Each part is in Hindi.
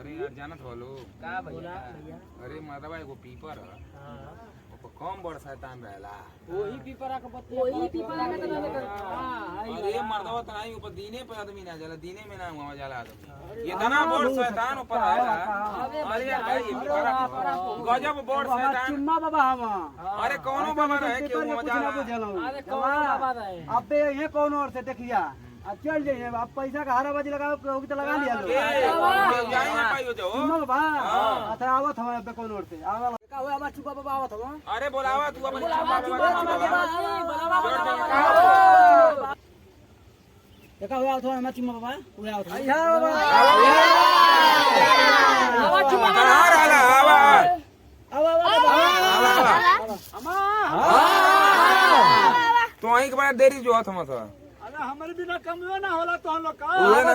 अरे यार जानत हो लोग का भैया अरे मर्दवा एगो पीपर है ओपर कम बड़ शैतान रहेला वही पीपरा का पत्ती वही पीपरा का अरे मर्दवा त नहीं ऊपर दीने पे आदमी ना जाला दीने में ना हुआ जाला आदमी ये तना बड़ शैतान ऊपर आएला अरे यार भाई ये पीपरा गजब बड़ शैतान चुम्मा बाबा हम अरे कौनो बाबा रहे के हुआ जाला अरे कौन बाबा रहे अबे ये कौन और से देखिया अब चल जाइए अब पैसा का हारा बाजी लगाओ होगी तो लगा लिया लो जाई ना पाइयो जो चुम्मा बाबा अच्छा आवत हम अबे कौन और से आवा का हुआ हमार चुम्मा बाबा आवत हम अरे बोलावा तू अपन देखा हुआ आवत हमार चुम्मा बाबा हुआ आवत आया बाबा आवा चुम्मा कहां रहला आवा आवा तो आई के बाद देरी जो हम था हमारे बिना कमियो ना होला तो हम लोग का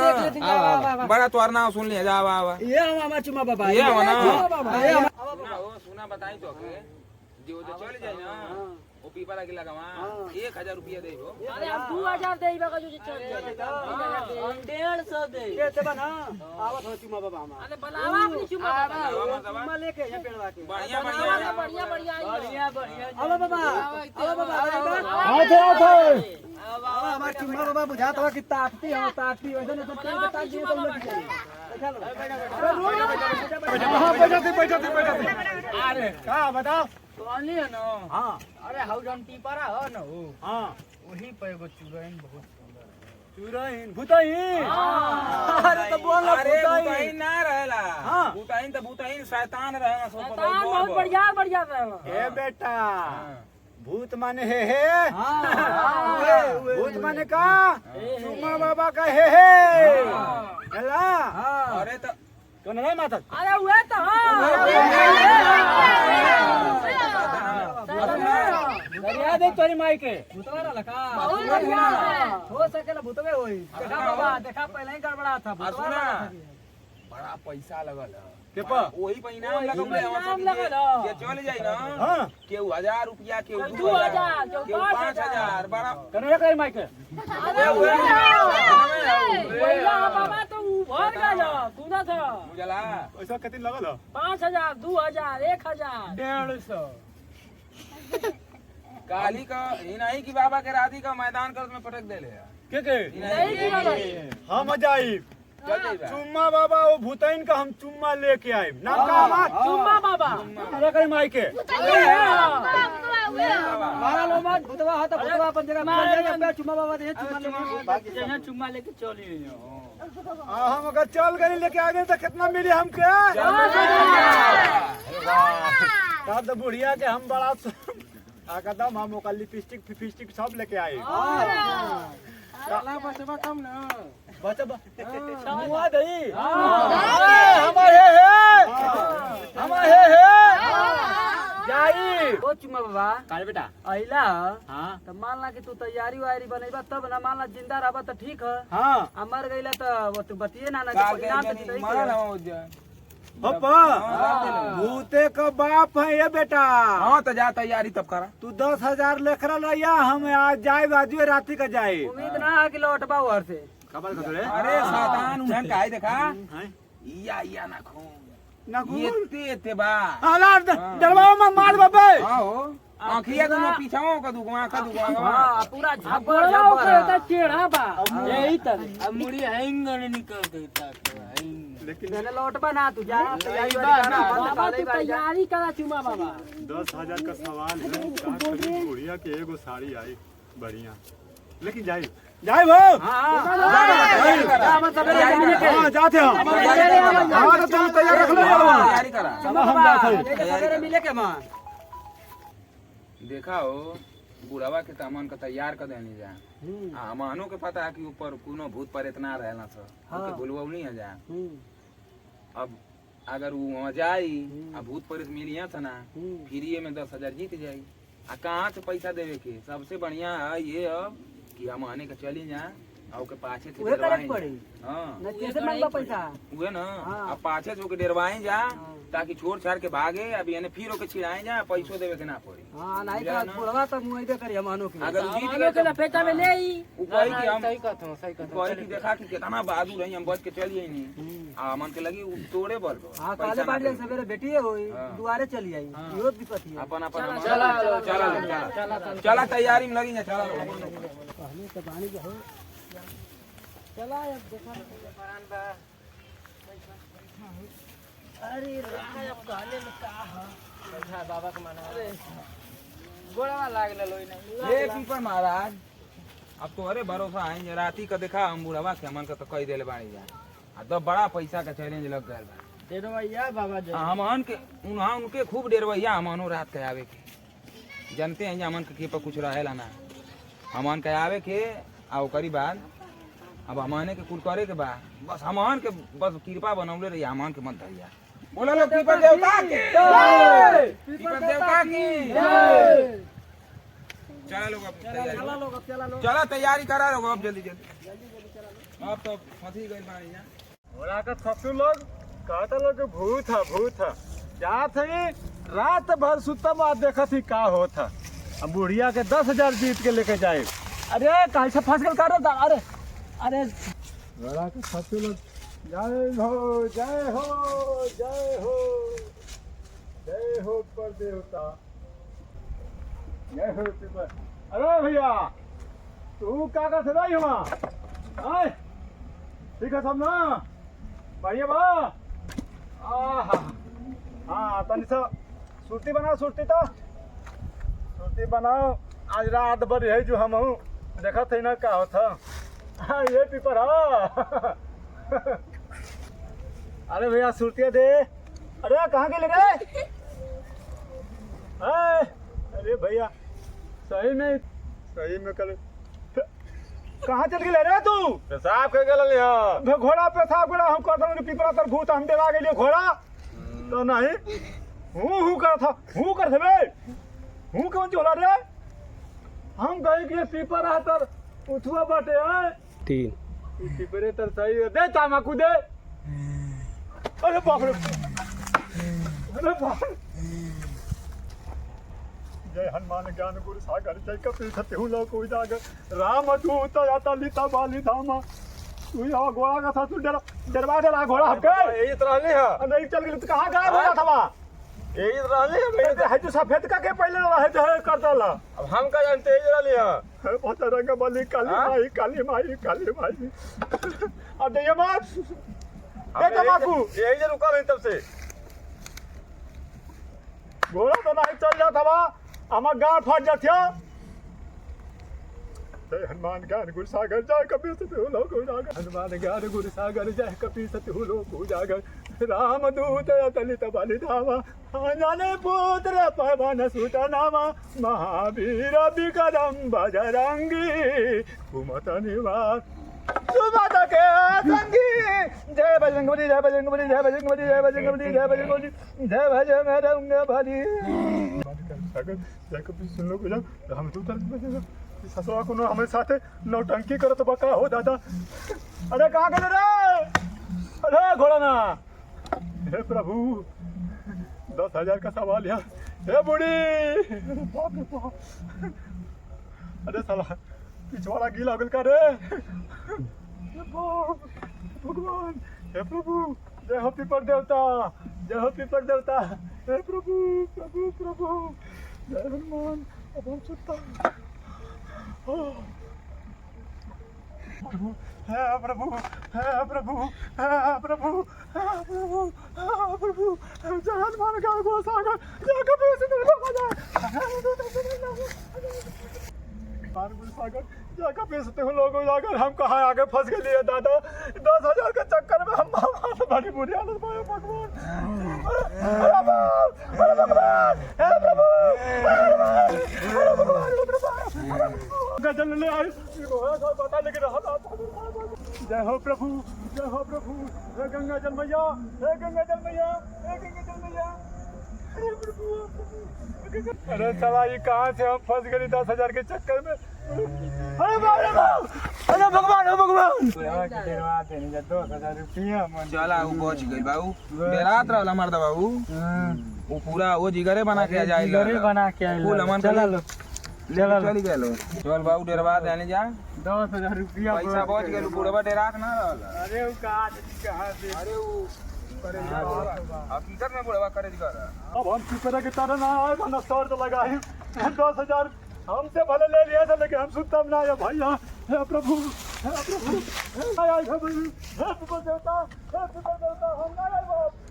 देख लेते बड़ा तोर नाम सुन लिया जा आवा आवा ये हमार चुम्मा बाबा ये हो ना ये सुना बताई तो के जो चल जाए ना वो पीपा लगे लगावा 1000 रुपया देबो अरे हम 2000 देइबा का जो चल जाए 150 दे ये देबा ना आवत हो चुम्मा बाबा हम अरे बनावा अपनी चुम्मा चुम्मा लेके ये पेड़वा के बढ़िया बढ़िया बढ़िया बढ़िया बढ़िया आवा बाबा आवा बाबा हमार चुम्मा बाबा बुझात हो कि ताकती हो ताकती वैसे नहीं तो तेल बता दिए तो लोग अरे का बताओ कहली है ना हां अरे हाउ जन पीपरा हो ना हो हां वही पे एगो चुरैन बहुत सुंदर चुराइन भुताइन अरे तो बोल अरे बुताइन ना रहेला बुताइन तो बुताइन शैतान रहेला सब बहुत बढ़िया बढ़िया रहेला ए बेटा भूत माने हे भूत माने का चुम्मा बाबा का हे हेला अरे तो कौन है माता अरे हुए तो बढ़िया दे तोरी माई के भूतवा रहला का बहुत बढ़िया हो सकेला भूतवे होई देखा बाबा देखा पहले ही गड़बड़ा था भूतवा रहला था बड़ा पैसा लगल के पा वही पे इनाम लगल है हम सब के चल जाई ना हां केहू 1000 रुपया केहू 2000 केहू 5000 बड़ा कने करे माई के भैया बाबा तो भर गया तू ना था बुझला पैसा कितने लगल 5000 2000 1000 150 काली का ही नहीं कि बाबा के राधी का मैदान कर में पटक देले के नहीं की बाबा हम जाई चल जाइबा चुम्मा बाबा वो भूताइन का हम चुम्मा लेके आए नाम का हमार चुम्मा बाबा अरे करे माई के बाबा मारा लो मत भूतवा हाथ भूतवा अपन जगह चल जाए पे चुम्मा बाबा दे चुम्मा जहां चुम्मा लेके चली हम अगर चल गए लेके आ गए तो कितना मिली हमके तब तो बुढ़िया के हम बड़ा कदम हम ओका लिपस्टिक फिस्टिक सब लेके आए साला बचबा कम ना बचबा मुआ दई हमारे हे जाई ओ चुम्मा बाबा काहे बेटा आइला हां तो मान ला कि तू तैयारी वायरी बनैबा तब ना मान ला जिंदा रहबा तो ठीक है हां आ मर गइला तो तू बतिए ना ना का परिणाम तो के नहीं मारा ना हो जा पप्पा भूते का बाप है ये बेटा हां तो जा तैयारी तब करा तू 10,000 लेखरा लिया हम आज जाए बाजू राती का जाए उम्मीद ना है कि लौटबा घर से खबर कतरे अरे शैतान उठन काहे देखा या ना खो ना ये ते बा आला डरवाओ मत मार बाबे हां हो आंखिया तो पीछाओ का दुगवा हां पूरा झब्बर झब्बर होता टेढ़ा बा यही तरह अब मुड़ी हैंगर निकल देता लेकिन मैंने लौटबा ना तू जा तैयारी करना बाबा तू तैयारी करा चुमा बाबा 10,000 का सवाल है बुढ़िया के एगो साड़ी आई बढ़िया लेकिन जाई भाई हां जाते हम हां तो तुम तैयार रख लो तैयारी करा हम जाते सवेरे मिले के मां देखा हो बुढ़ावा के सामान का तैयार कर देनी जा मानो के पता है कि ऊपर कोनो भूत प्रेत ना रहना छ ओके बुलवा नहीं है जा अब अगर वो वहां जाई आ भूत प्रेत मिलिया था ना फ्री में 10,000 जीत जाई आ कहां से पैसा देवे के सबसे बढ़िया है ये अब कि हम आने के चली जा और के पाछे से उहे करे डेरवाई पड़ी हां न कैसे मांगबा पैसा उहे ना हाँ। अब पाछे से ओके डेरवाई जा हाँ। ताकि छोड़ छाड़ के भागे अब यानी फिर ओके छिड़ाई जा पैसो देवे के ना पड़ी हां नहीं बुझा था ना? बोलवा त मुई दे करी हमनो के अगर उ जीत सामानों गए के तो लपेटा में ले आई उ कही कि हम सही कहते हो सही कहते हो कही कि देखा कि कितना बहादुर है हम बच के चलिए नहीं आ मन के लगी उ तोड़े बोल हां काले बाड़ी सवेरे बेटिए होई हाँ। दुआरे चली आई इहो विपत्ति है अपन अपन चला चला चला तैयारी में लगी ना चला पहले तो पानी के हो चला अब देखा अरे राह अब कहले में का है अच्छा बाबा के माना गोड़वा लागल लोई नहीं ये पीपर महाराज अब तो अरे भरोसा है राती का देखा हम बुढ़वा के मन का तो कही देले बाड़ी जा आ तो बड़ा पैसा का चैलेंज लग गया बा डेरवैया बाबा जी हमन के उनके खूब डेरवैया हमनो रात के आवे के जानते हैं हमन के पर कुछ रहेला ना हमन के आवे के आ ओकरी बाद अब हमने के कुल करे के बा बस हमन के बस कृपा बनौले रही हमन के मत धरिया बोला लो पीपर देवता की जय पीपर देवता की जय चला लोग अब तैयारी चला लोग अब चला लोग चला तैयारी करा लोग अब जल्दी अब तो फंसी गई बाड़ी जा घोड़ा का ससुर लोग कहता लोग कि भूत है क्या थे रात भर सुतम आ देखा थी का होता अब बुढ़िया के 10,000 जीत के लेके जाए अरे कहीं से फंस गल काटो अरे अरे घोड़ा के ससुर लोग जय हो जय हो जय हो जय हो पर देवता जय हो पर अरे भैया तू क्या कर रही हुआ ठीक है सब ना बढ़िया बा हाँ तनी सा सुर्ती बनाओ सुर्ती बनाओ आज रात भर है जो हम हूँ देखा थे ना क्या होता हाँ ये पीपर हाँ अरे भैया सुर्तिया दे अरे कहाँ के ले गए अरे भैया सही में कल कहाँ चल गए रे तू पेशाब कर गल यहाँ घोड़ा पेशाब घोड़ा हम कहता हूँ पीपरा तर भूत हम डरा गेलिए घोड़ा तो नहीं हूँ कर थे हूँ कौन चोला रे हम गए कि पीपर आ तर उठुआ बाटे है 3 पीपरे तर सही है दे तामाकू दे अरे बाप रे अरे बाप जय हनुमान ज्ञान गुरु सागर जय कपि सत्यहु लोक उजागर राम दूत आता लिता बाली धामा तू यहाँ घोड़ा का था तू डरवा दे रहा घोड़ा हमके यही तो रहले है नहीं चल गई तो कहाँ गायब हो गया था वहाँ यही तो रहले है है जो सफेद का के पहले रहा है करता ला अब हम का जानते यही रहले है बहुत रंग बली काली माई अब ये बात ए तमाकू यही जे रुका नहीं तब से घोड़ा तो नहीं चल जाता वहाँ हमारा गाँव फट जाती जय हनुमान ज्ञान गुरु सागर जय कपि सत्यहु लोक उजागर हनुमान ज्ञान गुरु सागर जय कपि सत्यहु लोक उजागर राम दूत अतलित बलि धामा जाने पुत्र पवन सुत नामा महावीर विक्रम बजरंगी कुमत निवास सुमत के संगी जय बजरंगबली जय बजरंगबली जय बजरंगबली जय बजरंगबली जय बजरंगबली जय बजरंगबली जय कपि सुन लो गुजर हम तू तर ससुरा को हमारे साथ नौटंकी करो तो बका हो दादा अरे कहाँ गए रे अरे घोड़ा ना हे प्रभु 10,000 का सवाल यार हे बूढ़ी बाप रे बाप अरे साला पिछवाड़ा गीला गल का रे भगवान हे प्रभु जय हो पीपर देवता हे प्रभु प्रभु प्रभु जय हनुमान अब हम सुनता है प्रभु जय हनुमान का गोसागर जय कपि सत्यहु लोक उजागर हम कहाँ आगे फंस गए दादा 10,000 के चक्कर में हम बड़ी बुरी हालत में भगवान गजल ले आए पता लग रहा जय हो प्रभु हे गंगा जल मैया अरे चला ये कहाँ से हम फंस गए 10,000 के चक्कर में अरे बाप रे बाप, अरे भगवान, अरे भगवान। बुढ़वा के डरवा देने जा 2000 रुपया मन। चला उ बच गई बाबू, बेरात रहला मर्द बाबू, वो पूरा वो जिगरे बना के जाए, घरे बना के आइल। फूल अमन चला लो, चला लो। चली गेलो। चल बाबू डरवा देने जा, 10,000 रुपया पैसा बच गेलो, बुढ़वा डेरात ना रहला। अरे वो कहाँ से अरे वो हकीकत में बुढ़वा करे कर। अब हम की तरह के तरह ना आए, बना शर्त लगाए 10,000 हमसे भले ले लिया था, लेकिन हम सुतम ना है भैया। हे प्रभु, हे प्रभु, हे प्रभु देवता, हे प्रभु देवता, हम ना आए।